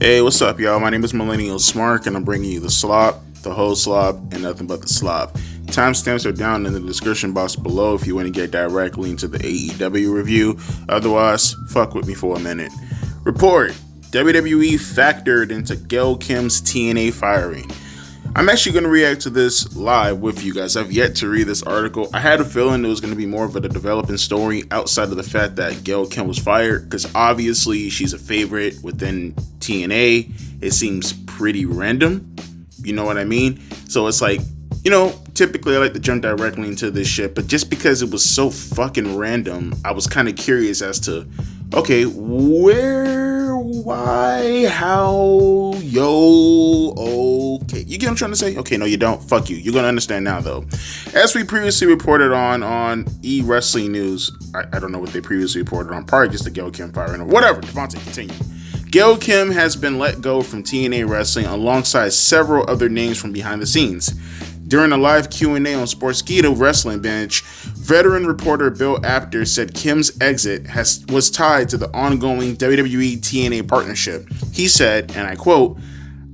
Hey, what's up, y'all? My name is Millennial Smark, and I'm bringing you the slop, the whole slop, and nothing but the slop. Timestamps are down in the description box below if you want to get directly into the AEW review. Otherwise, fuck with me for a minute. Report: WWE factored into Gail Kim's TNA firing. I'm actually going to react to this live with you guys. I've yet to read this article. I had a feeling it was going to be more of a developing story outside of the fact that Gail Kim was fired, because obviously she's a favorite within TNA. It seems pretty random. You know what I mean? So it's like, typically I like to jump directly into this shit, but just because it was so fucking random, I was kind of curious as to, okay, where, why, how, okay. You get what I'm trying to say? Okay, no, you don't. Fuck you. You're going to understand now, though. As we previously reported on E-Wrestling News, I don't know what they previously reported on, probably just the Gail Kim firing or whatever. Devontae, continue. Gail Kim has been let go from TNA Wrestling alongside several other names from behind the scenes. During a live Q&A on Sportskeeda Wrestling Bench, veteran reporter Bill Apter said Kim's exit was tied to the ongoing WWE TNA partnership. He said, and I quote,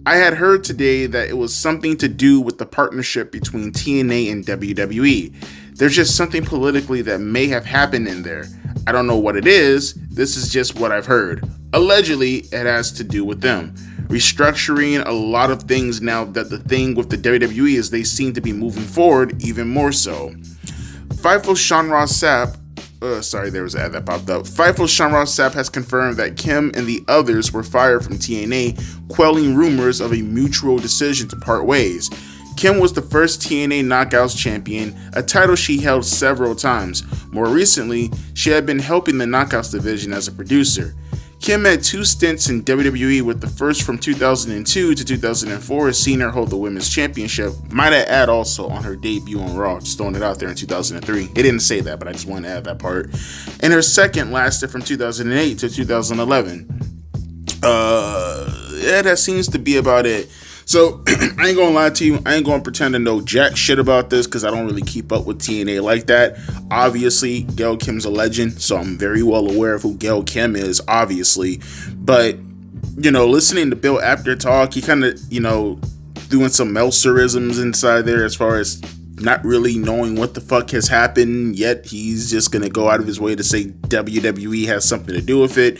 "I had heard today that it was something to do with the partnership between TNA and WWE. There's just something politically that may have happened in there. I don't know what it is. This is just what I've heard. Allegedly, it has to do with them restructuring a lot of things now that the thing with the WWE is they seem to be moving forward even more so." Fightful Sean Ross Sapp, there was an ad that popped up. Fightful Sean Ross Sapp has confirmed that Kim and the others were fired from TNA, quelling rumors of a mutual decision to part ways. Kim was the first TNA Knockouts champion, a title she held several times. More recently, she had been helping the Knockouts division as a producer. Kim had two stints in WWE, with the first from 2002 to 2004, seeing her hold the Women's Championship. Might I add also on her debut on Raw, just throwing it out there in 2003. It didn't say that, but I just want to add that part. And her second lasted from 2008 to 2011. That seems to be about it. So, I ain't gonna lie to you, I ain't gonna pretend to know jack shit about this because I don't really keep up with TNA like that. Obviously, Gail Kim's a legend, so I'm very well aware of who Gail Kim is, obviously. But, listening to Bill Apter talk, he kind of, doing some Meltzerisms inside there as far as not really knowing what the fuck has happened, yet he's just gonna go out of his way to say WWE has something to do with it.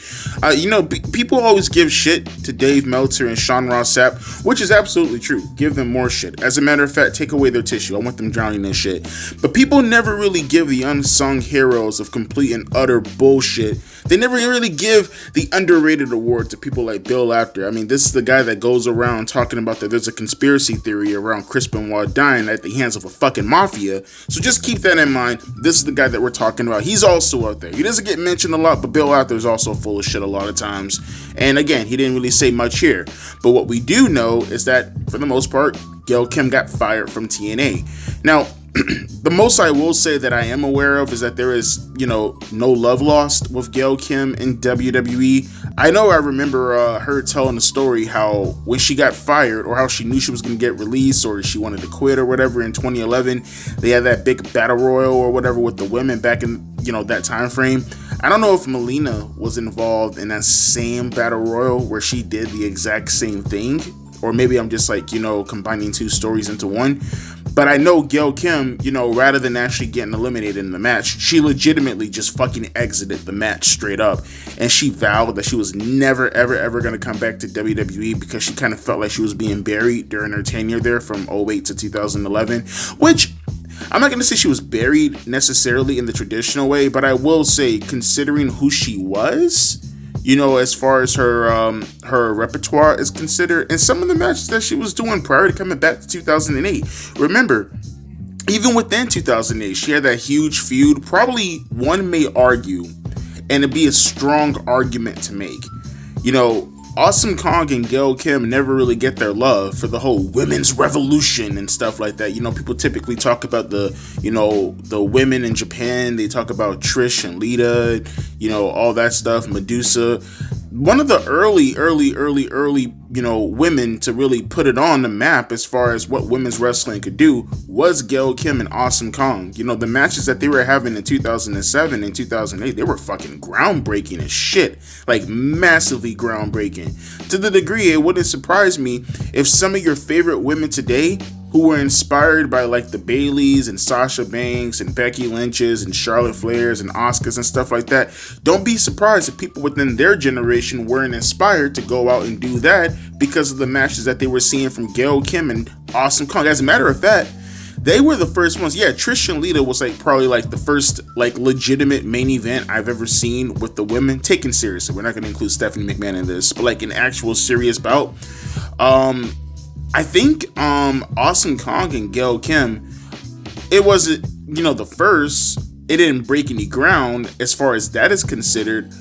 People always give shit to Dave Meltzer and Sean Ross Sapp, which is absolutely true. Give them more shit. As a matter of fact, take away their tissue. I want them drowning in shit. But people never really give the unsung heroes of complete and utter bullshit. They never really give the underrated award to people like Bill Apter. I mean, this is the guy that goes around talking about that there's a conspiracy theory around Chris Benoit dying at the hands of a fucking mafia. So just keep that in mind. This is the guy that we're talking about. He's also out there. He doesn't get mentioned a lot, but Bill Apter is also full of shit a lot of times. And again, he didn't really say much here. But what we do know is that, for the most part, Gail Kim got fired from TNA. Now, the most I will say that I am aware of is that there is, no love lost with Gail Kim in WWE. I remember her telling a story how when she got fired, or how she knew she was going to get released, or she wanted to quit or whatever in 2011, they had that big battle royal or whatever with the women back in, that time frame. I don't know if Melina was involved in that same battle royal where she did the exact same thing, or maybe I'm just combining two stories into one. But I know Gail Kim, rather than actually getting eliminated in the match, she legitimately just fucking exited the match straight up. And she vowed that she was never, ever, ever going to come back to WWE because she kind of felt like she was being buried during her tenure there from 2008 to 2011. Which, I'm not going to say she was buried necessarily in the traditional way, but I will say, considering who she was, as far as her repertoire is considered, and some of the matches that she was doing prior to coming back to 2008. Remember, even within 2008, she had that huge feud. Probably one may argue, and it'd be a strong argument to make. Awesome Kong and Gail Kim never really get their love for the whole women's revolution and stuff like that. People typically talk about the women in Japan. They talk about Trish and Lita, all that stuff, Medusa. One of the early, women to really put it on the map as far as what women's wrestling could do was Gail Kim and Awesome Kong. The matches that they were having in 2007 and 2008, they were fucking groundbreaking as shit. Like, massively groundbreaking. To the degree, it wouldn't surprise me if some of your favorite women today who were inspired by like the Baileys and Sasha Banks and Becky Lynch's and Charlotte Flair's and Asuka's and stuff like that, don't be surprised if people within their generation weren't inspired to go out and do that because of the matches that they were seeing from Gail Kim and Awesome Kong. As a matter of fact, they were the first ones. Yeah, Trish and Lita was like probably like the first like legitimate main event I've ever seen with the women taken seriously. We're not going to include Stephanie McMahon in this, but like an actual serious bout. I think Awesome Kong and Gail Kim, it wasn't, the first. It didn't break any ground as far as that is considered,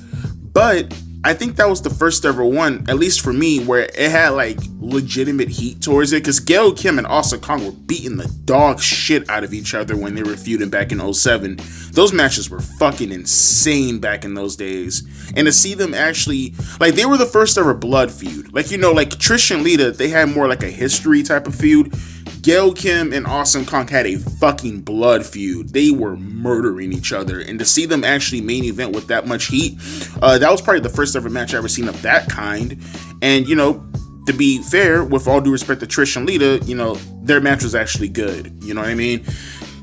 but I think that was the first ever one, at least for me, where it had like legitimate heat towards it, because Gail Kim and Awesome Kong were beating the dog shit out of each other when they were feuding back in 2007. Those matches were fucking insane back in those days. And to see them actually, like, they were the first ever blood feud. Like, like Trish and Lita, they had more like a history type of feud. Gail Kim and Awesome Kong had a fucking blood feud. They were murdering each other. And to see them actually main event with that much heat, that was probably the first ever match I ever seen of that kind. And, to be fair, with all due respect to Trish and Lita, their match was actually good. You know what I mean?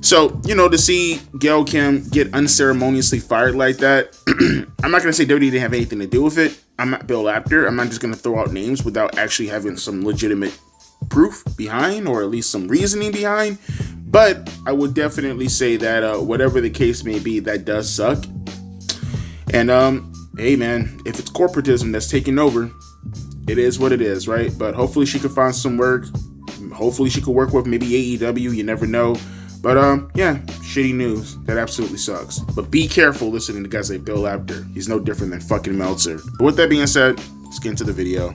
So, to see Gail Kim get unceremoniously fired like that, I'm not going to say WWE didn't have anything to do with it. I'm not Bill Apter. I'm not just going to throw out names without actually having some legitimate proof behind, or at least some reasoning behind. But I would definitely say that whatever the case may be, that does suck. And hey man, if it's corporatism that's taking over, it is what it is, right? But hopefully she could find some work. Hopefully she could work with maybe AEW, you never know. But yeah, shitty news. That absolutely sucks. But be careful listening to guys like Bill Apter. He's no different than fucking Meltzer. But with that being said, let's get into the video.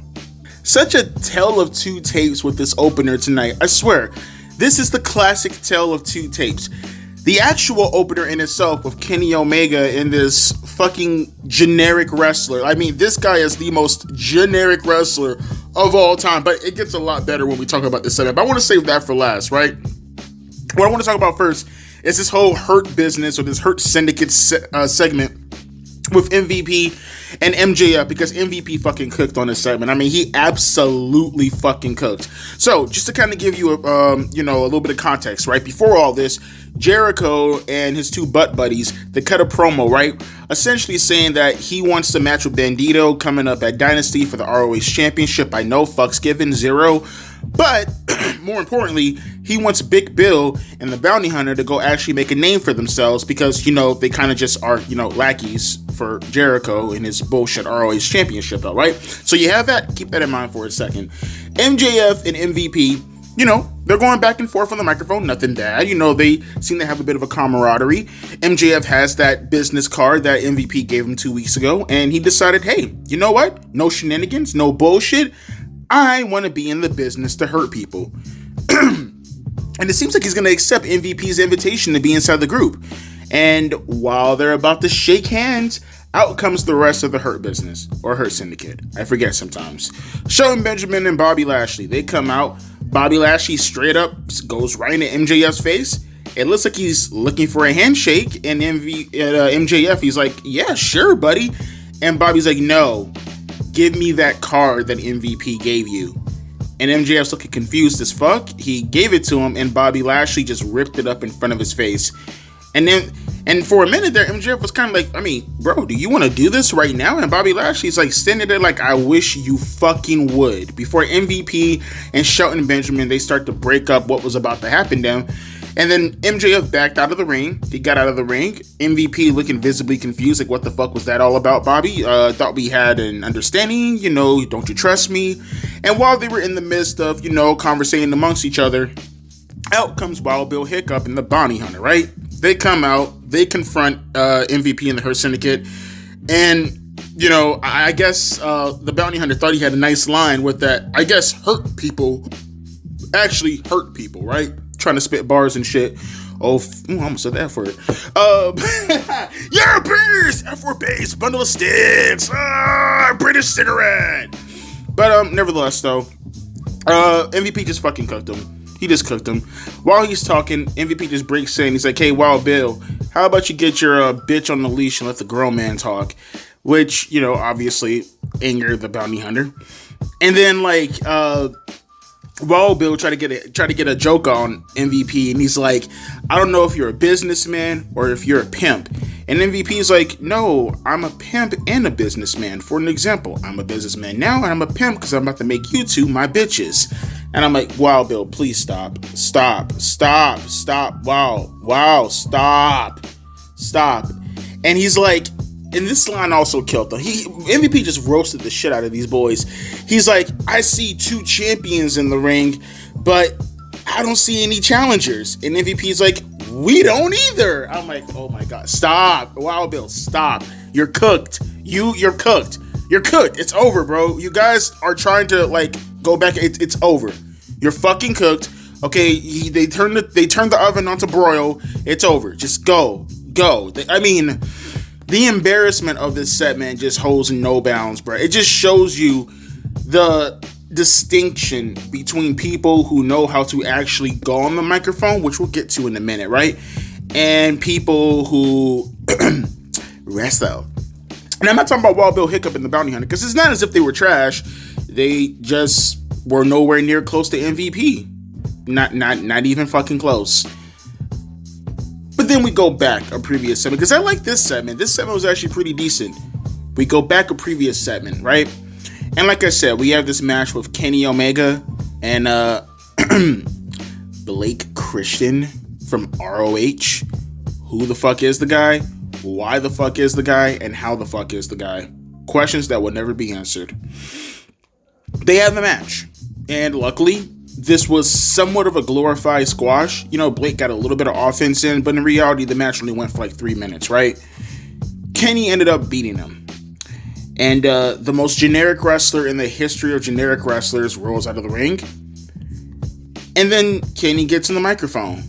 Such a tale of two tapes with this opener tonight. I swear, this is the classic tale of two tapes. The actual opener in itself with Kenny Omega and this fucking generic wrestler. I mean, this guy is the most generic wrestler of all time, but it gets a lot better when we talk about this setup. I want to save that for last, right? What I want to talk about first is this whole Hurt Business or this Hurt Syndicate segment with MVP and MJF, because MVP fucking cooked on this segment. I mean, he absolutely fucking cooked. So, just to kind of give you a little bit of context, right? Before all this, Jericho and his two butt buddies, they cut a promo, right? Essentially saying that he wants to match with Bandito coming up at Dynasty for the ROH Championship. I know, fucks given, zero. But, more importantly, he wants Big Bill and the Bounty Hunter to go actually make a name for themselves because, they kind of just are, lackeys for Jericho in his bullshit ROH Championship, though, right? So you have that. Keep that in mind for a second. MJF and MVP, they're going back and forth on the microphone. Nothing bad. They seem to have a bit of a camaraderie. MJF has that business card that MVP gave him 2 weeks ago, and he decided, hey, you know what? No shenanigans, no bullshit. I want to be in the business to hurt people. And it seems like he's going to accept MVP's invitation to be inside the group. And while they're about to shake hands, out comes the rest of the Hurt Business, or Hurt Syndicate. I forget sometimes. Shelton Benjamin and Bobby Lashley, they come out. Bobby Lashley straight up goes right into MJF's face. It looks like he's looking for a handshake. And MJF, he's like, yeah, sure, buddy. And Bobby's like, no, give me that card that MVP gave you. And MJF's looking confused as fuck. He gave it to him, and Bobby Lashley just ripped it up in front of his face. And for a minute there, MJF was kind of like, I mean, bro, do you want to do this right now? And Bobby Lashley's like standing there like, I wish you fucking would. Before MVP and Shelton Benjamin, they start to break up what was about to happen to him. And then MJF backed out of the ring. He got out of the ring. MVP looking visibly confused, like, what the fuck was that all about, Bobby? Thought we had an understanding, don't you trust me? And while they were in the midst of, conversating amongst each other, out comes Wild Bill Hiccup and the Bounty Hunter, right? They come out, they confront MVP and the Hurt Syndicate, and, I guess the Bounty Hunter thought he had a nice line with that, I guess, hurt people, actually hurt people, right? Trying to spit bars and shit. I almost said the F word. You're a beast! F word base, bundle of sticks, British cigarette. But nevertheless, though, MVP just fucking cooked him. He just cooked him. While he's talking, MVP just breaks in. He's like, hey, Wild Bill, how about you get your bitch on the leash and let the grown man talk? Which, you know, obviously angered the bounty hunter. And then, like, Wild Bill try to get a joke on MVP, and he's like, I don't know if you're a businessman or if you're a pimp. And MVP is like, no, I'm a pimp and a businessman. For an example, I'm a businessman now and I'm a pimp because I'm about to make you two my bitches. And I'm like, Wild Bill, please stop. Wow, stop. And he's like, and this line also killed them. MVP just roasted the shit out of these boys. He's like, I see two champions in the ring, but I don't see any challengers. And MVP's like, we don't either. I'm like, oh my god, stop. Wild Bill, stop. You're cooked. You're cooked. You're cooked. It's over, bro. You guys are trying to like go back. It's over. You're fucking cooked. Okay, they turned the oven onto broil. It's over. Just go. The embarrassment of this set, man, just holds no bounds, bro. It just shows you the distinction between people who know how to actually go on the microphone, which we'll get to in a minute, right? And people who wrestle. And I'm not talking about Wild Bill Hiccup and the Bounty Hunter, because it's not as if they were trash. They just were nowhere near close to MVP. Not even fucking close. But then we go back a previous segment, because I like this segment. This segment was actually pretty decent. We go back a previous segment, right? And like I said, we have this match with Kenny Omega and Blake Christian from ROH. Who the fuck is the guy? Why the fuck is the guy? And how the fuck is the guy? Questions that will never be answered. They have the match. And luckily, this was somewhat of a glorified squash. You know, Blake got a little bit of offense in, but in reality, the match only went for like 3 minutes, right? Kenny ended up beating him. And the most generic wrestler in the history of generic wrestlers rolls out of the ring. And then Kenny gets in the microphone.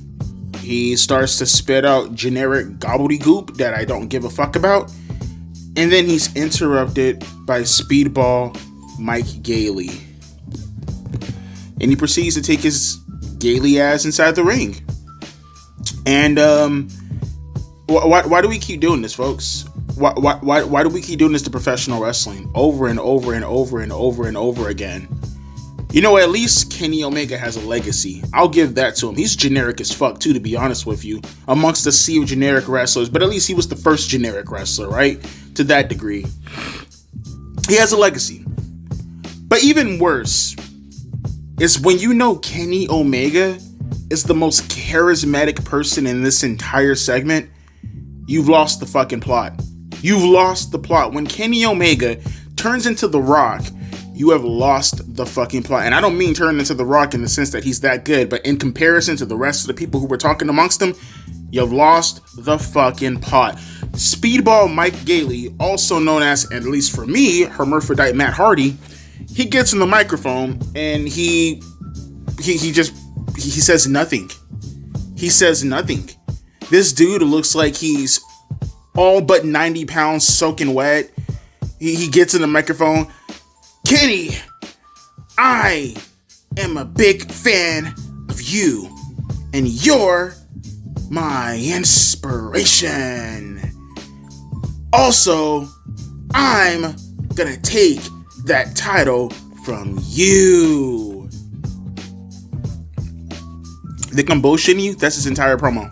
He starts to spit out generic gobbledygook that I don't give a fuck about. And then he's interrupted by Speedball Mike Gailey. And he proceeds to take his Gailey ass inside the ring. And why do we keep doing this, folks? Why do we keep doing this to professional wrestling over and over and over and over and over again? You know, at least Kenny Omega has a legacy. I'll give that to him. He's generic as fuck too, to be honest with you, amongst the sea of generic wrestlers. But at least he was the first generic wrestler, right? To that degree. He has a legacy. But even worse is when you know Kenny Omega is the most charismatic person in this entire segment, you've lost the fucking plot. You've lost the plot. When Kenny Omega turns into The Rock, you have lost the fucking plot. And I don't mean turn into The Rock in the sense that he's that good, but in comparison to the rest of the people who were talking amongst them, you've lost the fucking plot. Speedball Mike Gailey, also known as, at least for me, Hermaphrodite Matt Hardy, he gets in the microphone and he says nothing. He says nothing. This dude looks like he's all but 90 pounds soaking wet. He gets in the microphone. Kenny, I am a big fan of you, and you're my inspiration. Also, I'm gonna take that title from you. Think I'm bullshitting you? That's his entire promo.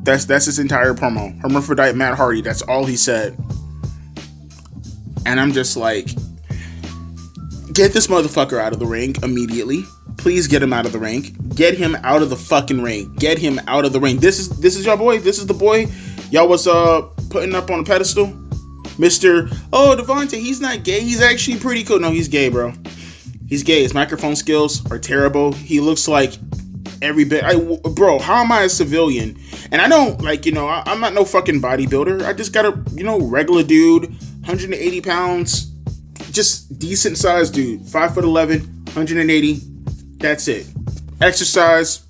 That's his entire promo. Hermaphrodite Matt Hardy, that's all he said. And I'm just like, get this motherfucker out of the ring immediately. Please get him out of the ring. Get him out of the fucking ring. Get him out of the ring. This is your boy. This is the boy y'all was putting up on a pedestal. Mr. Oh, Devontae, he's not gay. He's actually pretty cool. No, he's gay, bro. He's gay. His microphone skills are terrible. He looks like every bit. Bro, how am I a civilian? And I don't, like, you know, I'm not no fucking bodybuilder. I just got a, you know, regular dude, 180 pounds, just decent sized dude, 5'11", 180. That's it. Exercise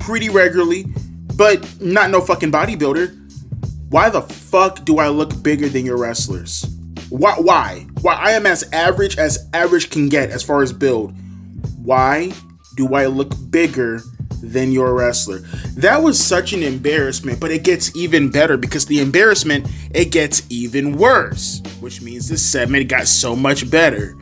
pretty regularly, but not no fucking bodybuilder. Why the fuck do I look bigger than your wrestlers? Why? I am as average can get as far as build. Why do I look bigger than your wrestler? That was such an embarrassment, but it gets even better because the embarrassment, it gets even worse, which means this segment got so much better.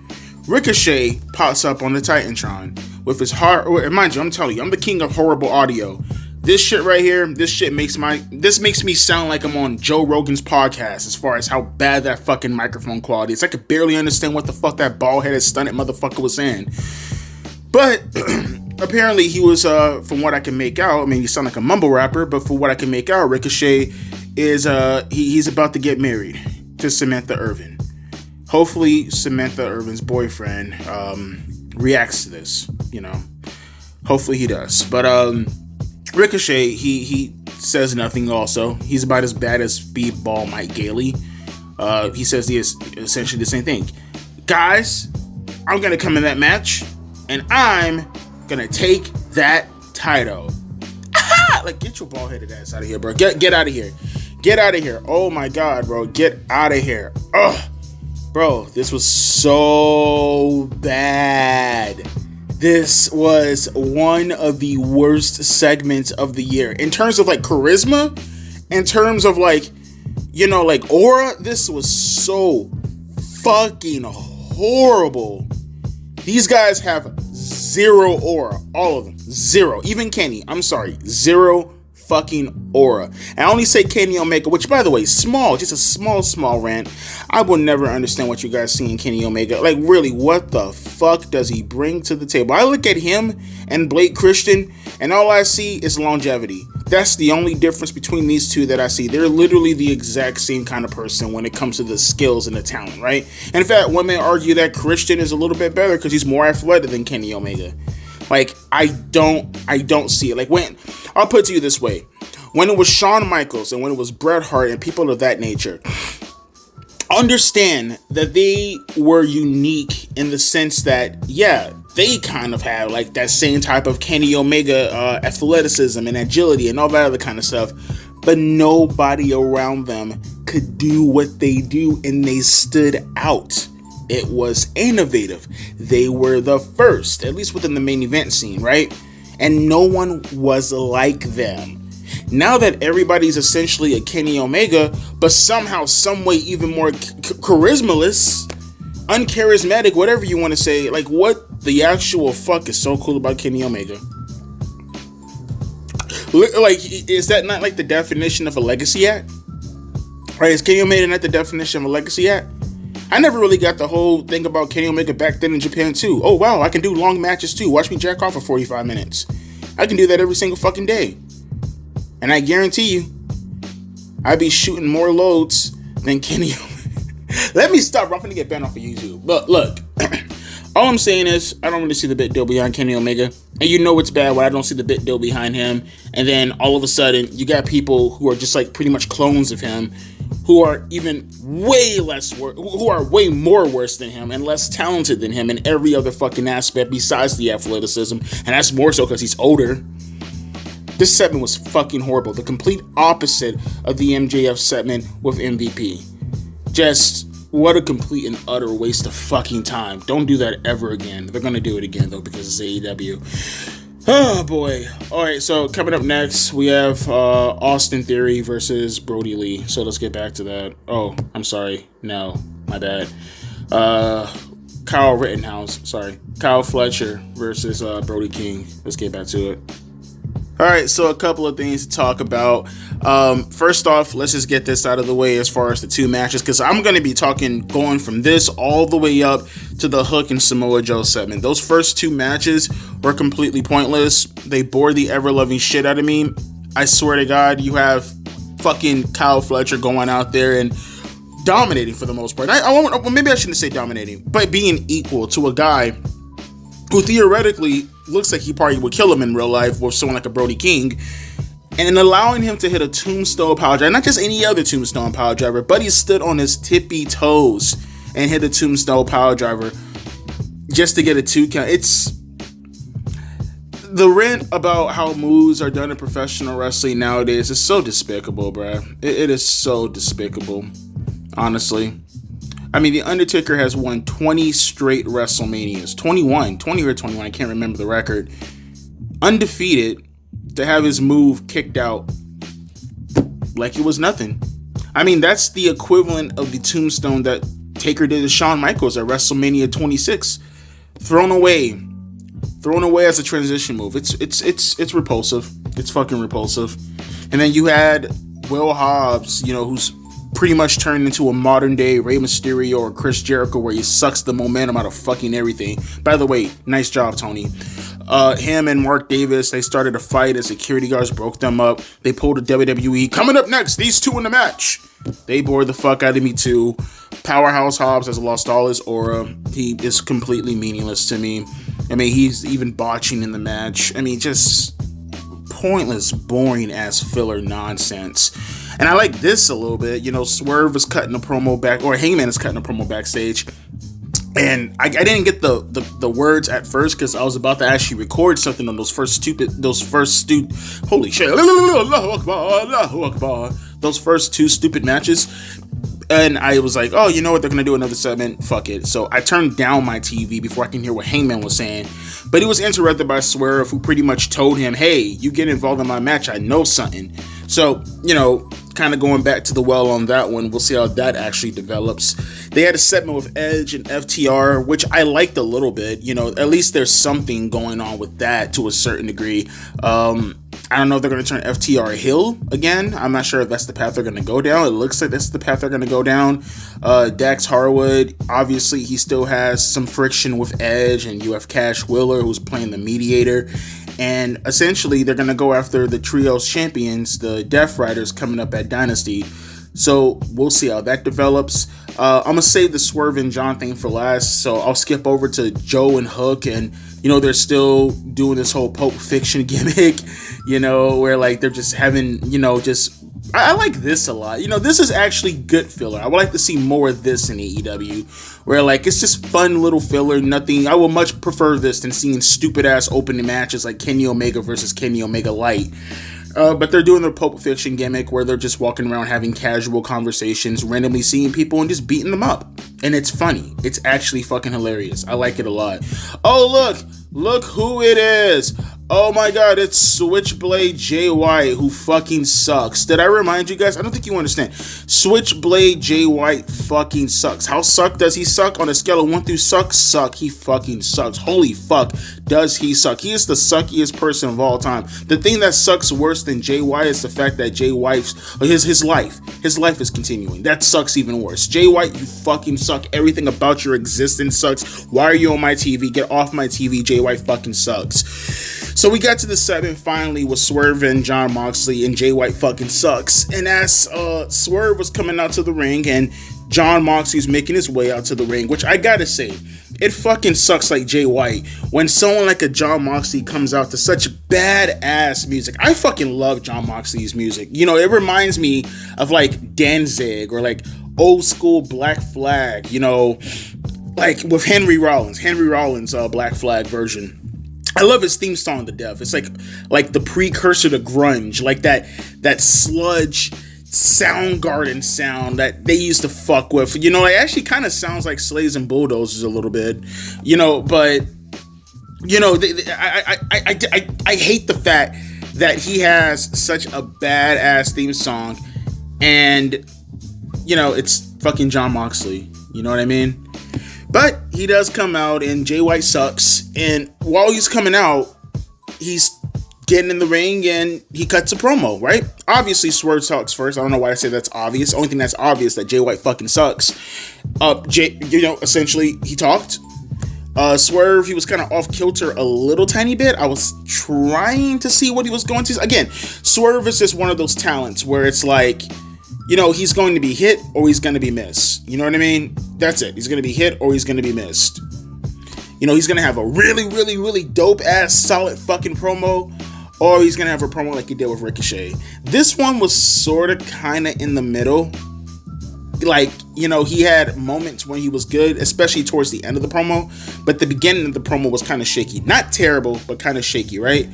Ricochet pops up on the Titantron with his heart. Mind you, I'm telling you, I'm the king of horrible audio. This shit right here, this makes me sound like I'm on Joe Rogan's podcast as far as how bad that fucking microphone quality is. I could barely understand what the fuck that bald-headed stunted motherfucker was saying. But apparently he was, from what I can make out, I mean, you sound like a mumble rapper, but from what I can make out, Ricochet is, he's about to get married to Samantha Irvin. Hopefully Samantha Irvin's boyfriend, reacts to this, you know. Hopefully he does. But, Ricochet, he says nothing also. He's about as bad as Speedball Mike Gailey. He says he is essentially the same thing. Guys, I'm going to come in that match, and I'm going to take that title. Aha! Like, get your bald-headed ass out of here, bro. Get out of here. Get out of here. Oh, my God, bro. Get out of here. Ugh. Bro, this was so bad. This was one of the worst segments of the year. In terms of, like, charisma, in terms of, like, you know, like, aura, this was so fucking horrible. These guys have zero aura. All of them. Zero. Even Kenny. I'm sorry. Zero fucking aura. And I only say Kenny Omega, which, by the way, small. Just a small rant. I will never understand what you guys see in Kenny Omega. Like, really, what the fuck does he bring to the table? I look at him and Blake Christian, and all I see is longevity. That's the only difference between these two that I see. They're literally the exact same kind of person when it comes to the skills and the talent, right? And in fact, one may argue that Christian is a little bit better because he's more athletic than Kenny Omega. Like, I don't see it. Like, when, I'll put it to you this way. When it was Shawn Michaels and when it was Bret Hart and people of that nature, understand that they were unique in the sense that, yeah, they kind of had like that same type of Kenny Omega athleticism and agility and all that other kind of stuff, but nobody around them could do what they do, and they stood out. It was innovative. They were the first, at least within the main event scene, right? And no one was like them. Now that everybody's essentially a Kenny Omega, but somehow, some way even more charismaless, uncharismatic, whatever you want to say, like, what the actual fuck is so cool about Kenny Omega? Like, is that not like the definition of a legacy act? Right? Is Kenny Omega not the definition of a legacy act? I never really got the whole thing about Kenny Omega back then in Japan too. Oh wow, I can do long matches too. Watch me jack off for 45 minutes. I can do that every single fucking day. And I guarantee you, I'd be shooting more loads than Kenny Omega. Let me stop. I'm gonna get banned off of YouTube. But look, all I'm saying is I don't really see the big deal behind Kenny Omega. And you know it's bad when I don't see the big deal behind him. And then all of a sudden, you got people who are just like pretty much clones of him, who are even way less who are way more worse than him and less talented than him in every other fucking aspect besides the athleticism. And that's more so because he's older. This segment was fucking horrible. The complete opposite of the MJF segment with MVP. Just what a complete and utter waste of fucking time. Don't do that ever again. They're gonna do it again though because it's AEW. Oh boy. Alright, so coming up next, we have Austin Theory versus Brody Lee. So let's get back to that. Oh, I'm sorry. No, my bad. Kyle Rittenhouse. Sorry. Kyle Fletcher versus Brody King. Let's get back to it. Alright, so a couple of things to talk about. First off, let's just get this out of the way as far as the two matches, because I'm going to be going from this all the way up to the Hook and Samoa Joe segment. Those first two matches were completely pointless. They bore the ever-loving shit out of me. I swear to God, you have fucking Kyle Fletcher going out there and dominating for the most part. Maybe I shouldn't say dominating, but being equal to a guy who theoretically looks like he probably would kill him in real life with someone like a Brody King, and allowing him to hit a tombstone power driver, not just any other tombstone power driver, but he stood on his tippy toes and hit a tombstone power driver just to get a 2 count. It's the rant about how moves are done in professional wrestling nowadays is so despicable, bruh. It is so despicable, honestly. I mean, The Undertaker has won 20 straight WrestleManias. 20 or 21, I can't remember the record. Undefeated, to have his move kicked out like it was nothing. I mean, that's the equivalent of the tombstone that Taker did to Shawn Michaels at WrestleMania 26. Thrown away as a transition move. It's repulsive. It's fucking repulsive. And then you had Will Hobbs, you know, who's pretty much turned into a modern day Rey Mysterio or Chris Jericho, where he sucks the momentum out of fucking everything. By the way, nice job, Tony. Him and Mark Davis, they started a fight as security guards broke them up. They pulled a WWE. Coming up next, these two in the match. They bored the fuck out of me too. Powerhouse Hobbs has lost all his aura. He is completely meaningless to me. I mean, he's even botching in the match. I mean, just pointless, boring ass filler nonsense. And I like this a little bit. You know, Swerve is cutting a promo back, or Hangman is cutting a promo backstage. And I didn't get the words at first because I was about to actually record something on those first holy shit, Allahu Akbar, Allahu Akbar, those first two stupid matches. And I was like, oh, you know what, they're gonna do another segment, fuck it. So I turned down my TV before I can hear what Hangman was saying. But he was interrupted by Swerve, who pretty much told him, hey, you get involved in my match, I know something. So, you know, kind of going back to the well on that one, we'll see how that actually develops. They had a segment with Edge and FTR, which I liked a little bit. You know, at least there's something going on with that to a certain degree. I don't know if they're going to turn FTR heel again. I'm not sure if that's the path they're going to go down. It looks like that's the path they're going to go down. Dax Harwood, obviously, he still has some friction with Edge, and you have Cash Wheeler, who's playing the mediator. And essentially, they're going to go after the Trios champions, the Death Riders, coming up at Dynasty. So we'll see how that develops. I'm going to save the Swerve and John thing for last. So I'll skip over to Joe and Hook. And, you know, they're still doing this whole Pulp Fiction gimmick, you know, where like they're just having, you know, just... I like this a lot. You know, this is actually good filler. I would like to see more of this in AEW, where like it's just fun little filler, nothing. I would much prefer this than seeing stupid ass opening matches like Kenny Omega versus Kenny Omega Light. But they're doing their Pulp Fiction gimmick where they're just walking around having casual conversations, randomly seeing people and just beating them up. And it's funny. It's actually fucking hilarious. I like it a lot. Oh, look who it is. Oh my god, it's Switchblade Jay White, who fucking sucks. Did I remind you guys? I don't think you understand. Switchblade Jay White fucking sucks. How suck does he suck? On a scale of 1 through suck, he fucking sucks. Holy fuck, does he suck. He is the suckiest person of all time. The thing that sucks worse than Jay White is the fact that Jay White's, his life is continuing. That sucks even worse. Jay White, you fucking suck. Everything about your existence sucks. Why are you on my TV? Get off my TV. Jay White fucking sucks. So we got to the segment finally with Swerve and Jon Moxley, and Jay White fucking sucks. And as Swerve was coming out to the ring and Jon Moxley's making his way out to the ring, which I gotta say, it fucking sucks like Jay White when someone like a Jon Moxley comes out to such badass music. I fucking love Jon Moxley's music. You know, it reminds me of like Danzig or like old school Black Flag, you know, like with Henry Rollins, Black Flag version. I love his theme song to death. It's like the precursor to grunge, like that sludge Soundgarden sound that they used to fuck with. You know, it actually kind of sounds like Slays and Bulldozers a little bit, you know, but you know, I hate the fact that he has such a badass theme song and, you know, it's fucking Jon Moxley. You know what I mean? But he does come out and Jay White sucks. And while he's coming out, he's getting in the ring and he cuts a promo, right? Obviously, Swerve talks first. I don't know why I say that's obvious. The only thing that's obvious that Jay White fucking sucks. Essentially, he talked. Swerve, he was kind of off kilter a little tiny bit. I was trying to see what he was going to. Again, Swerve is just one of those talents where it's like, you know, he's going to be hit or he's going to be missed. You know what I mean? That's it. He's going to be hit or he's going to be missed. You know, he's going to have a really, really, really dope ass solid fucking promo, or he's going to have a promo like he did with Ricochet. This one was sort of kind of in the middle. Like, you know, he had moments when he was good, especially towards the end of the promo, but the beginning of the promo was kind of shaky. Not terrible, but kind of shaky, right?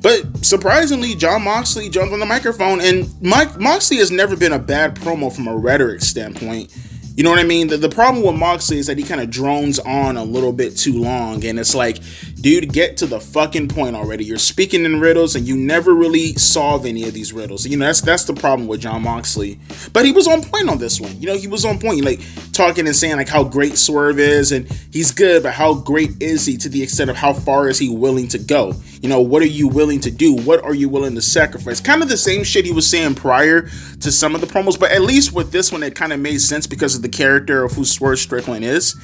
But surprisingly, Jon Moxley jumped on the microphone, and Moxley has never been a bad promo from a rhetoric standpoint. You know what I mean? The problem with Moxley is that he kind of drones on a little bit too long, and it's like, dude, get to the fucking point already. You're speaking in riddles, and you never really solve any of these riddles. You know, that's the problem with Jon Moxley. But he was on point on this one. You know, he was on point, like talking and saying like how great Swerve is, and he's good, but how great is he to the extent of how far is he willing to go? You know, what are you willing to do? What are you willing to sacrifice? Kind of the same shit he was saying prior to some of the promos, but at least with this one, it kind of made sense because of the character of who Swerve Strickland is.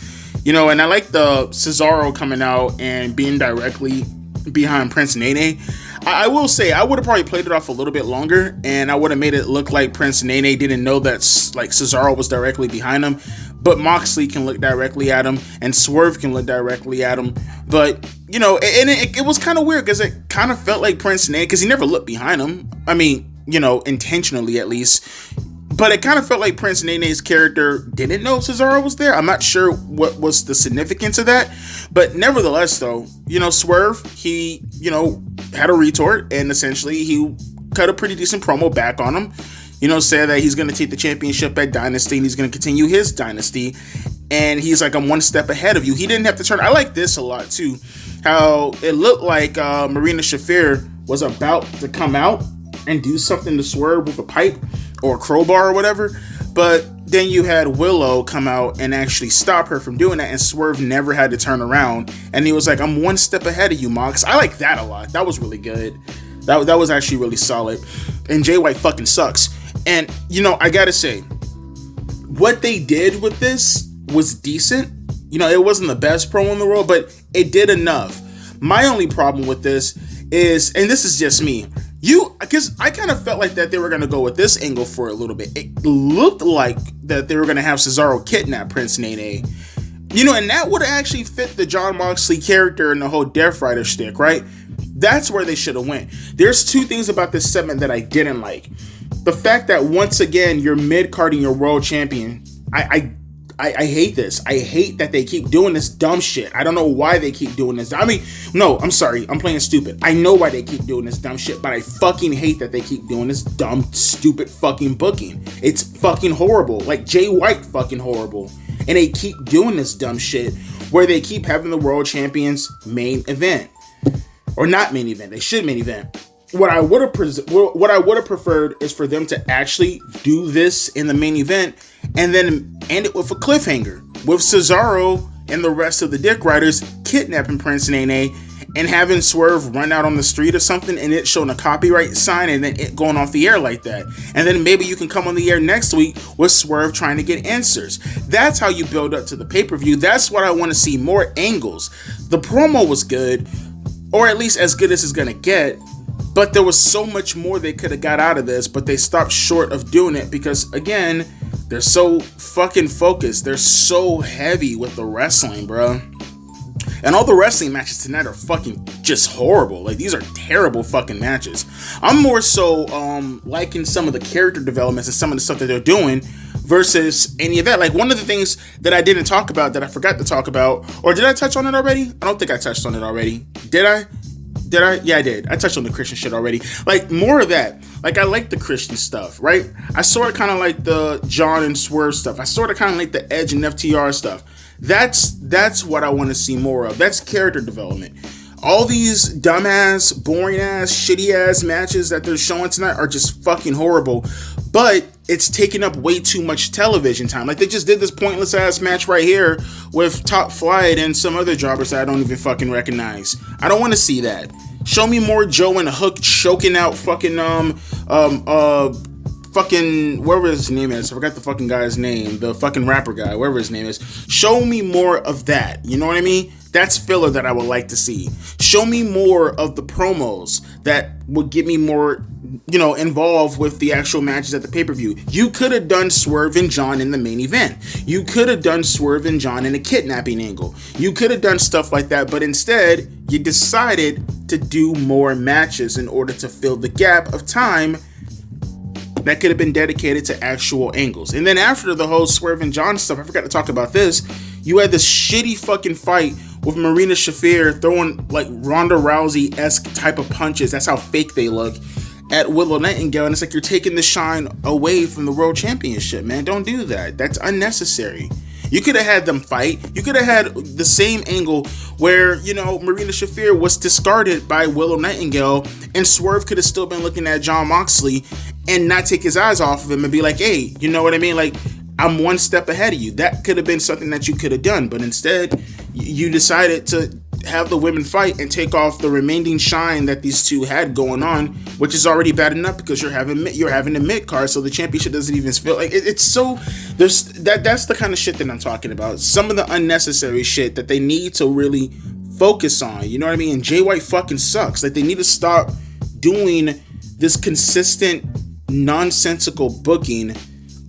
You know, and I like the Cesaro coming out and being directly behind Prince Nene. I will say, I would have probably played it off a little bit longer, and I would have made it look like Prince Nene didn't know that like Cesaro was directly behind him. But Moxley can look directly at him, and Swerve can look directly at him. But, you know, and it was kind of weird because it kind of felt like Prince Nene, because he never looked behind him. I mean, you know, intentionally at least. But it kind of felt like Prince Nene's character didn't know Cesaro was there. I'm not sure what was the significance of that. But nevertheless, though, you know, Swerve, he, you know, had a retort, and essentially he cut a pretty decent promo back on him. You know, said that he's going to take the championship at Dynasty, and he's going to continue his dynasty. And he's like, I'm one step ahead of you. He didn't have to turn. I like this a lot, too. How it looked like Marina Shafir was about to come out and do something to Swerve with a pipe or a crowbar or whatever. But then you had Willow come out and actually stop her from doing that, and Swerve never had to turn around. And he was like, I'm one step ahead of you, Mox. I like that a lot. That was really good. That was actually really solid. And Jay White fucking sucks. And, you know, I gotta say, what they did with this was decent. You know, it wasn't the best promo in the world, but it did enough. My only problem with this is, and this is just me, because I kind of felt like that they were going to go with this angle for a little bit. It looked like that they were going to have Cesaro kidnap Prince Nene. You know, and that would have actually fit the Jon Moxley character and the whole Death Rider shtick, right? That's where they should have went. There's two things about this segment that I didn't like. The fact that once again you're mid-carding your world champion. I hate this. I hate that they keep doing this dumb shit. I don't know why they keep doing this. I mean, no, I'm sorry. I'm playing stupid. I know why they keep doing this dumb shit, but I fucking hate that they keep doing this dumb, stupid fucking booking. It's fucking horrible. Like Jay White fucking horrible. And they keep doing this dumb shit where they keep having the world champions main event. Or not main event. They should main event. What I would have preferred is for them to actually do this in the main event and then end it with a cliffhanger with Cesaro and the rest of the Dick Riders kidnapping Prince Nene and having Swerve run out on the street or something and it showing a copyright sign and then it going off the air like that. And then maybe you can come on the air next week with Swerve trying to get answers. That's how you build up to the pay-per-view. That's what I want to see, more angles. The promo was good, or at least as good as it's going to get. But there was so much more they could have got out of this, but they stopped short of doing it because, again, they're so fucking focused. They're so heavy with the wrestling, bro. And all the wrestling matches tonight are fucking just horrible. Like, these are terrible fucking matches. I'm more so liking some of the character developments and some of the stuff that they're doing versus any of that. Like, one of the things that I didn't talk about, that I forgot to talk about, or did I touch on it already? I don't think I touched on it already. Did I? Did I? Yeah, I did. I touched on the Christian shit already. Like, more of that. Like, I like the Christian stuff, right? I sort of kind of like the John and Swerve stuff. I sort of kind of like the Edge and FTR stuff. That's what I want to see more of. That's character development. All these dumbass, boring ass, shitty ass matches that they're showing tonight are just fucking horrible. But it's taking up way too much television time. Like, they just did this pointless ass match right here with Top Flight and some other jobbers that I don't even fucking recognize. I don't want to see that. Show me more Joe and Hook choking out fucking fucking whatever his name is. I forgot the fucking guy's name. The fucking rapper guy, whatever his name is. Show me more of that. You know what I mean? That's filler that I would like to see. Show me more of the promos that would get me more, you know, involved with the actual matches at the pay-per-view. You could have done Swerve and John in the main event. You could have done Swerve and John in a kidnapping angle. You could have done stuff like that, but instead, you decided to do more matches in order to fill the gap of time that could have been dedicated to actual angles. And then after the whole Swerve and John stuff, I forgot to talk about this, you had this shitty fucking fight with Marina Shafir throwing like Ronda Rousey-esque type of punches. That's how fake they look. at Willow Nightingale, and it's like you're taking the shine away from the World Championship, man. Don't do that. That's unnecessary. You could have had them fight. You could have had the same angle where, Marina Shafir was discarded by Willow Nightingale, and Swerve could have still been looking at Jon Moxley and not take his eyes off of him and be like, hey, you know what I mean? Like, I'm one step ahead of you. That could have been something that you could have done. But instead, you decided to have the women fight and take off the remaining shine that these two had going on, which is already bad enough because you're having a mid card, so the championship doesn't even feel like it's so. That's the kind of shit that I'm talking about. Some of the unnecessary shit that they need to really focus on. You know what I mean? And Jay White fucking sucks. Like, they need to stop doing this consistent nonsensical booking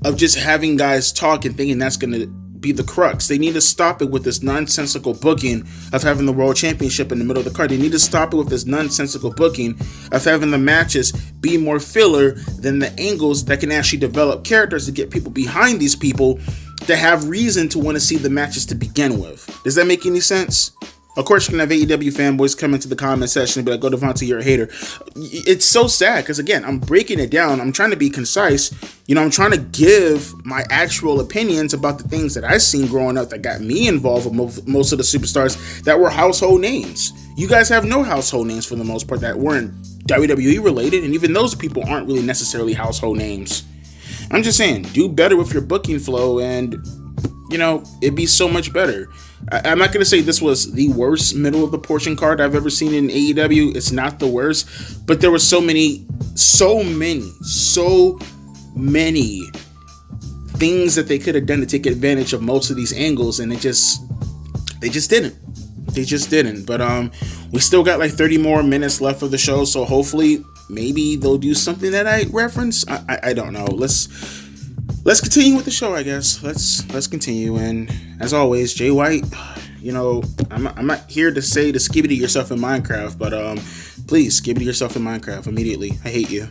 of just having guys talk and thinking that's going to be the crux. They need to stop it with this nonsensical booking of having the World Championship in the middle of the card. They need to stop it with this nonsensical booking of having the matches be more filler than the angles that can actually develop characters to get people behind these people to have reason to want to see the matches to begin with. Does that make any sense? Of course, you can have AEW fanboys come into the comment section and be like, "Go Devontae, you're a hater." It's so sad because, again, I'm breaking it down. I'm trying to be concise. I'm trying to give my actual opinions about the things that I've seen growing up that got me involved with most of the superstars that were household names. You guys have no household names for the most part that weren't WWE related, and even those people aren't really necessarily household names. I'm just saying, do better with your booking flow and, it'd be so much better. I'm not going to say this was the worst middle of the portion card I've ever seen in AEW. It's not the worst, but there were so many things that they could have done to take advantage of most of these angles, and they just didn't. They just didn't. But we still got like 30 more minutes left of the show, so hopefully maybe they'll do something that I reference. I don't know. Let's continue with the show, I guess. Let's continue. And as always, Jay White, I'm not here to say to skibidi yourself in Minecraft, but please skibidi yourself in Minecraft immediately. I hate you.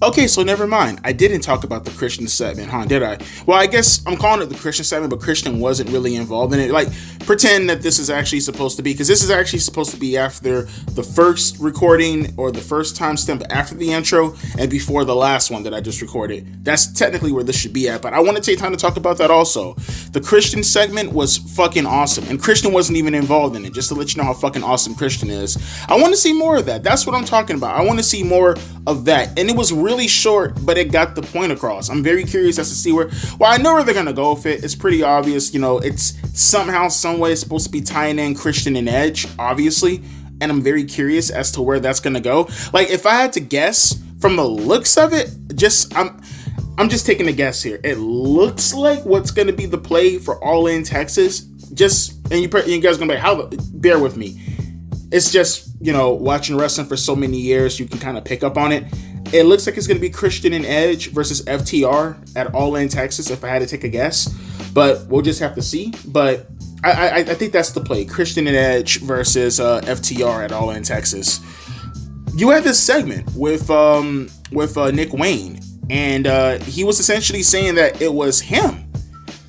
Okay, so never mind. I didn't talk about the Christian segment, huh? Did I? Well, I guess I'm calling it the Christian segment, but Christian wasn't really involved in it. Like, pretend that this is actually supposed to be, because this is actually supposed to be after the first recording or the first timestamp after the intro and before the last one that I just recorded. That's technically where this should be at, but I want to take time to talk about that also. The Christian segment was fucking awesome, and Christian wasn't even involved in it, just to let you know how fucking awesome Christian is. I want to see more of that. That's what I'm talking about. I want to see more of that, and it was really short, but it got the point across. I'm very curious as to see I know where they're gonna go with it. It's pretty obvious, it's somehow, some way supposed to be tying in Christian and Edge, obviously, and I'm very curious as to where that's gonna go. Like, if I had to guess from the looks of it, I'm just taking a guess here. It looks like what's gonna be the play for All In Texas. And you guys are gonna be like, how? Bear with me. It's just, watching wrestling for so many years, you can kind of pick up on it. It looks like it's going to be Christian and Edge versus FTR at All In Texas, if I had to take a guess. But we'll just have to see. But I think that's the play. Christian and Edge versus FTR at All In Texas. You had this segment with Nick Wayne. And he was essentially saying that it was him.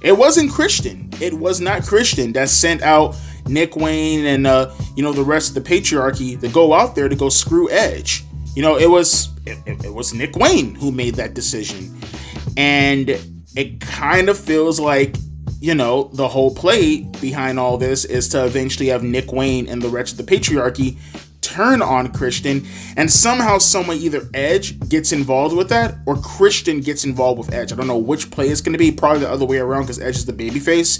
It wasn't Christian. It was not Christian that sent out Nick Wayne and the rest of the patriarchy to go out there to go screw Edge. It was Nick Wayne who made that decision. And it kind of feels like, the whole play behind all this is to eventually have Nick Wayne and the rest of the patriarchy turn on Christian, and somehow, someway, either Edge gets involved with that or Christian gets involved with Edge. I don't know which play it's going to be. Probably the other way around, because Edge is the babyface.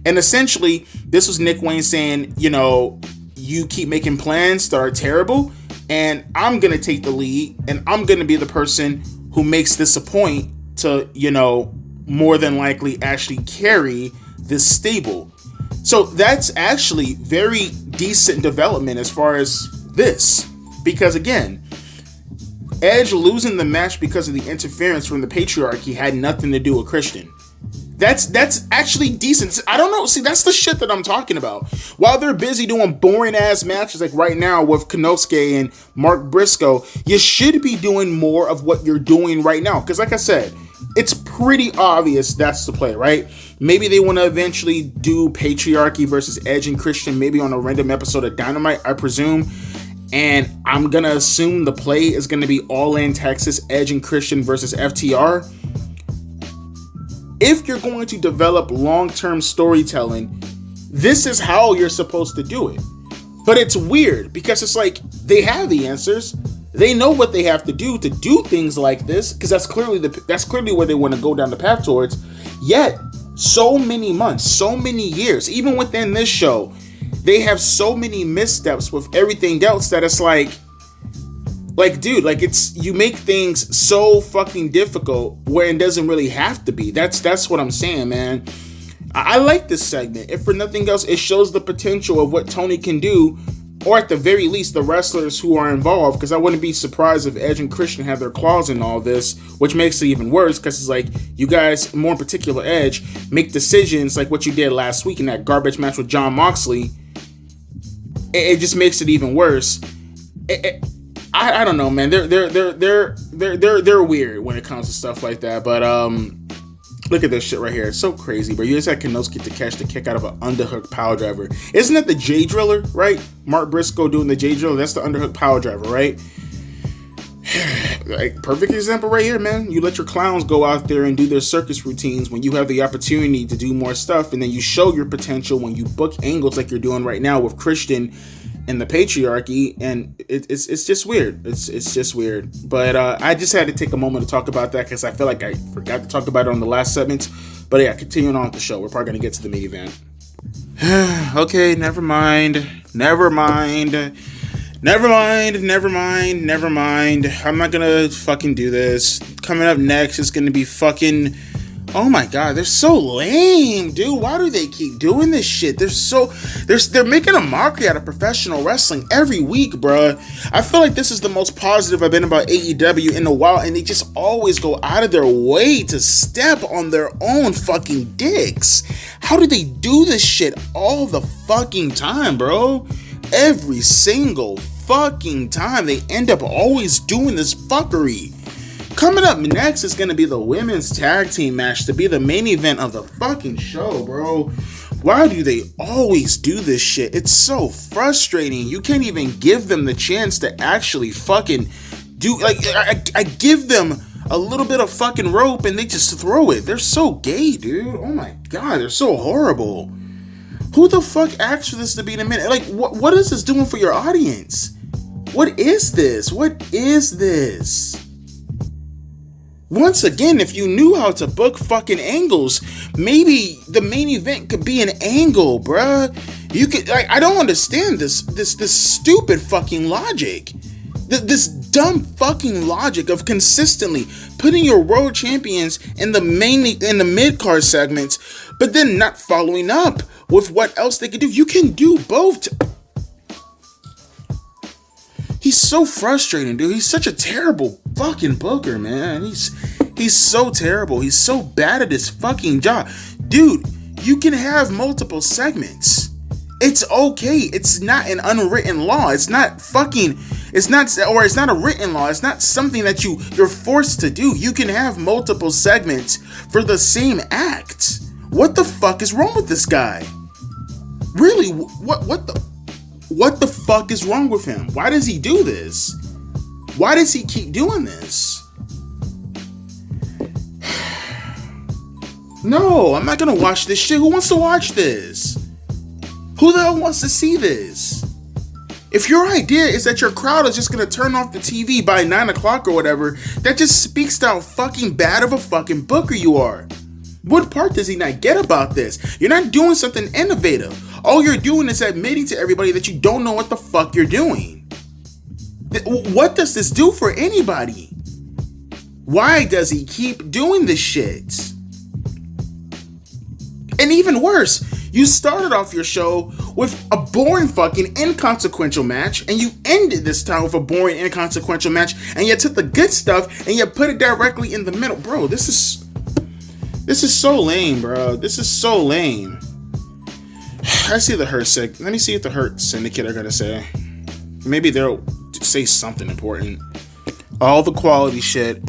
And essentially, this was Nick Wayne saying, you keep making plans that are terrible, and I'm going to take the lead, and I'm going to be the person who makes this a point to, more than likely actually carry this stable. So that's actually very decent development as far as this. Because again, Edge losing the match because of the interference from the patriarchy had nothing to do with Christian. That's actually decent. I don't know. See, that's the shit that I'm talking about. While they're busy doing boring ass matches like right now with Konosuke and Mark Briscoe, you should be doing more of what you're doing right now. Because like I said, it's pretty obvious that's the play, right? Maybe they want to eventually do patriarchy versus Edge and Christian, maybe on a random episode of Dynamite, I presume. and I'm gonna assume the play is gonna be All In Texas, Edge and Christian versus FTR. If you're going to develop long-term storytelling, this is how you're supposed to do it. But it's weird because it's like they have the answers. They know what they have to do things like this, because that's clearly where they want to go down the path towards. Yet, so many months, so many years, even within this show, they have so many missteps with everything else that it's like, dude, like you make things so fucking difficult where it doesn't really have to be. That's what I'm saying, man. I like this segment. If for nothing else, it shows the potential of what Tony can do, or at the very least, the wrestlers who are involved, because I wouldn't be surprised if Edge and Christian have their claws in all this, which makes it even worse, because it's like, you guys, more in particular Edge, make decisions like what you did last week in that garbage match with Jon Moxley. It just makes it even worse. I don't know, man. They're weird when it comes to stuff like that, but look at this shit right here. It's so crazy, bro. You just had Kenosuke to catch the kick out of an underhook power driver. Isn't that the J Driller, right? Mark Briscoe doing the J Driller. That's the underhook power driver, right? Like, perfect example right here, man. You let your clowns go out there and do their circus routines when you have the opportunity to do more stuff, and then you show your potential when you book angles like you're doing right now with Christian and the patriarchy, and it's just weird. It's just weird. But I just had to take a moment to talk about that because I feel like I forgot to talk about it on the last segment. But yeah, continuing on with the show, we're probably gonna get to the main event. Okay, never mind. I'm not gonna fucking do this. Coming up next is gonna be fucking... Oh my god, they're so lame, dude. Why do they keep doing this shit? They're making a mockery out of professional wrestling every week, bruh. I feel like this is the most positive I've been about AEW in a while, and they just always go out of their way to step on their own fucking dicks. How do they do this shit all the fucking time, bro? Every single fucking time they end up always doing this fuckery. Coming up next is going to be the women's tag team match to be the main event of the fucking show, bro. Why do they always do this shit? It's so frustrating. You can't even give them the chance to actually fucking do... Like, I give them a little bit of fucking rope and they just throw it. They're so gay, dude. Oh my god, they're so horrible. Who the fuck asked for this to be in a minute? Like, what is this doing for your audience? What is this? What is this? Once again, if you knew how to book fucking angles, maybe the main event could be an angle, bruh. You could, like, I don't understand this stupid fucking logic. This dumb fucking logic of consistently putting your world champions in the mid-card segments, but then not following up with what else they could do. You can do both. He's so frustrating, dude. He's such a terrible fucking booker, man. He's so terrible. He's so bad at his fucking job. Dude, you can have multiple segments. It's okay. It's not an unwritten law. It's not a written law. It's not something that you're forced to do. You can have multiple segments for the same act. What the fuck is wrong with this guy? Really, what the fuck is wrong with him? Why does he do this? Why does he keep doing this? No, I'm not gonna watch this shit. Who wants to watch this? Who the hell wants to see this? If your idea is that your crowd is just gonna turn off the TV by 9 o'clock or whatever, that just speaks to how fucking bad of a fucking booker you are. What part does he not get about this? You're not doing something innovative. All you're doing is admitting to everybody that you don't know what the fuck you're doing. What does this do for anybody? Why does he keep doing this shit? And even worse, you started off your show with a boring fucking inconsequential match, and you ended this time with a boring inconsequential match, and you took the good stuff and you put it directly in the middle. Bro, this is so lame, bro. This is so lame. I see the Hurt Syndicate. Let me see what the Hurt Syndicate are gonna say. Maybe they'll say something important. All the quality shit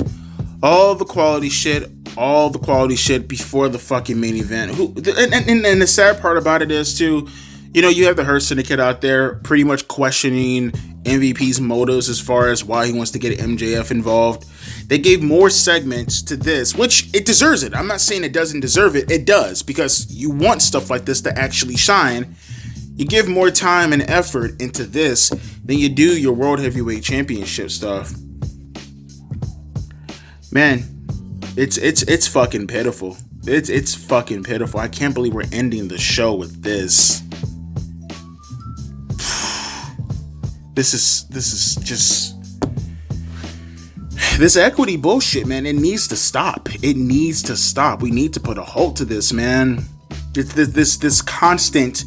before the fucking main event. And the sad part about it is too, you know, you have the Hurt Syndicate out there pretty much questioning MVP's motives as far as why he wants to get MJF involved. They gave more segments to this, which it deserves it. I'm not saying it doesn't deserve it. It does, because you want stuff like this to actually shine. You give more time and effort into this than you do your World Heavyweight Championship stuff. Man, it's fucking pitiful. It's fucking pitiful. I can't believe we're ending the show with this. This is just this equity bullshit, man. It needs to stop. It needs to stop. We need to put a halt to this, man. This constant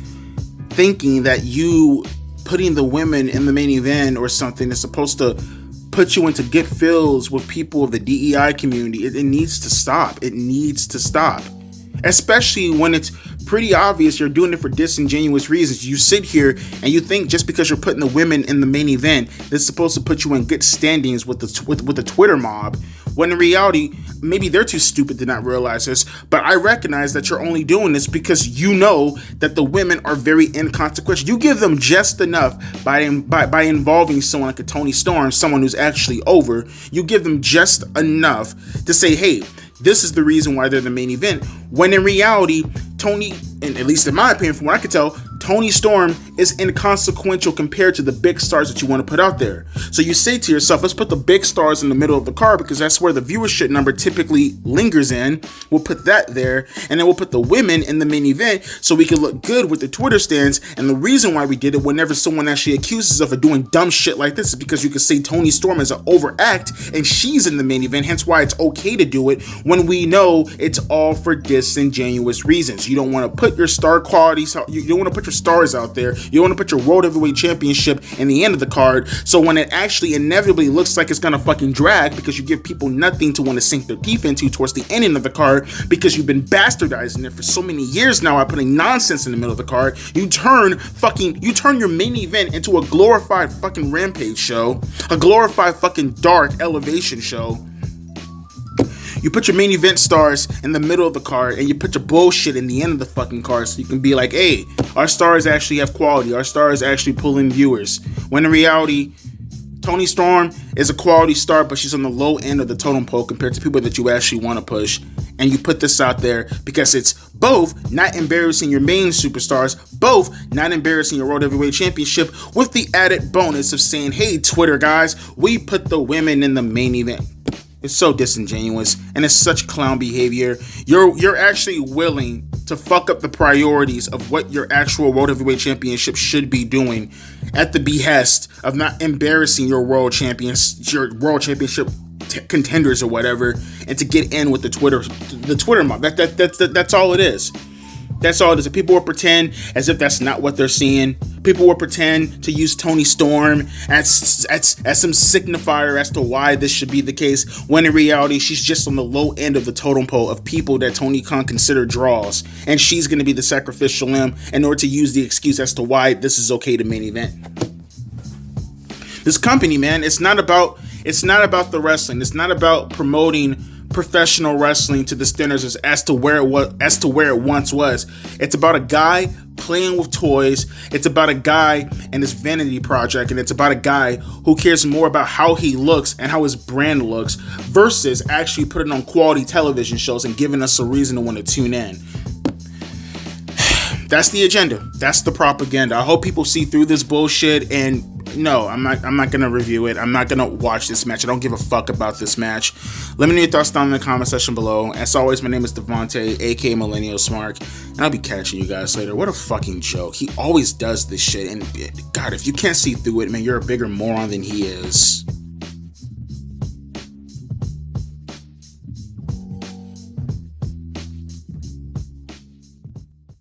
thinking that you putting the women in the main event or something is supposed to put you into get fills with people of the DEI community. It needs to stop. It needs to stop. Especially when it's pretty obvious you're doing it for disingenuous reasons. You sit here and you think just because you're putting the women in the main event, that's supposed to put you in good standings with the Twitter mob. When in reality, maybe they're too stupid to not realize this, but I recognize that you're only doing this because you know that the women are very inconsequential. You give them just enough by involving someone like a Toni Storm, someone who's actually over. You give them just enough to say, hey, this is the reason why they're the main event. When in reality, Toni, and at least in my opinion, from what I could tell, Toni Storm is inconsequential compared to the big stars that you want to put out there. So you say to yourself, let's put the big stars in the middle of the card because that's where the viewership number typically lingers in. We'll put that there, and then we'll put the women in the main event so we can look good with the Twitter stands. And the reason why we did it, whenever someone actually accuses us of doing dumb shit like this, is because you can say Toni Storm is an overact and she's in the main event, hence why it's okay to do it when we know it's all for disingenuous reasons. You don't want to put your star qualities, you don't want to put your stars out there. You don't want to put your World Heavyweight Championship in the end of the card. So when it actually inevitably looks like it's gonna fucking drag because you give people nothing to want to sink their teeth into towards the ending of the card because you've been bastardizing it for so many years now by putting nonsense in the middle of the card, you turn your main event into a glorified fucking Rampage show, a glorified fucking dark elevation show. You put your main event stars in the middle of the card and you put your bullshit in the end of the fucking card so you can be like, hey, our stars actually have quality. Our stars actually pull in viewers. When in reality, Toni Storm is a quality star, but she's on the low end of the totem pole compared to people that you actually want to push. And you put this out there because it's both not embarrassing your main superstars, both not embarrassing your World Heavyweight Championship, with the added bonus of saying, hey, Twitter guys, we put the women in the main event. It's so disingenuous and it's such clown behavior. You're actually willing to fuck up the priorities of what your actual World Heavyweight Championship should be doing at the behest of not embarrassing your World Championship contenders or whatever, and to get in with the Twitter mob. That's all it is. That's all it is. People will pretend as if that's not what they're seeing. People will pretend to use Toni Storm as some signifier as to why this should be the case, when in reality, she's just on the low end of the totem pole of people that Tony Khan consider draws. And she's going to be the sacrificial lamb in order to use the excuse as to why this is okay to main event. This company, man, it's not about the wrestling. It's not about promoting professional wrestling to the standards as to where it once was. It's about a guy playing with toys. It's about a guy and his vanity project, and it's about a guy who cares more about how he looks and how his brand looks versus actually putting on quality television shows and giving us a reason to want to tune in. That's the agenda. That's the propaganda. I hope people see through this bullshit. And no, I'm not gonna review it. I'm not gonna watch this match. I don't give a fuck about this match. Let me know your thoughts down in the comment section below. As always, my name is Devontae, aka Millennial Smart, and I'll be catching you guys later. What a fucking joke. He always does this shit, and God, if you can't see through it, man, you're a bigger moron than he is.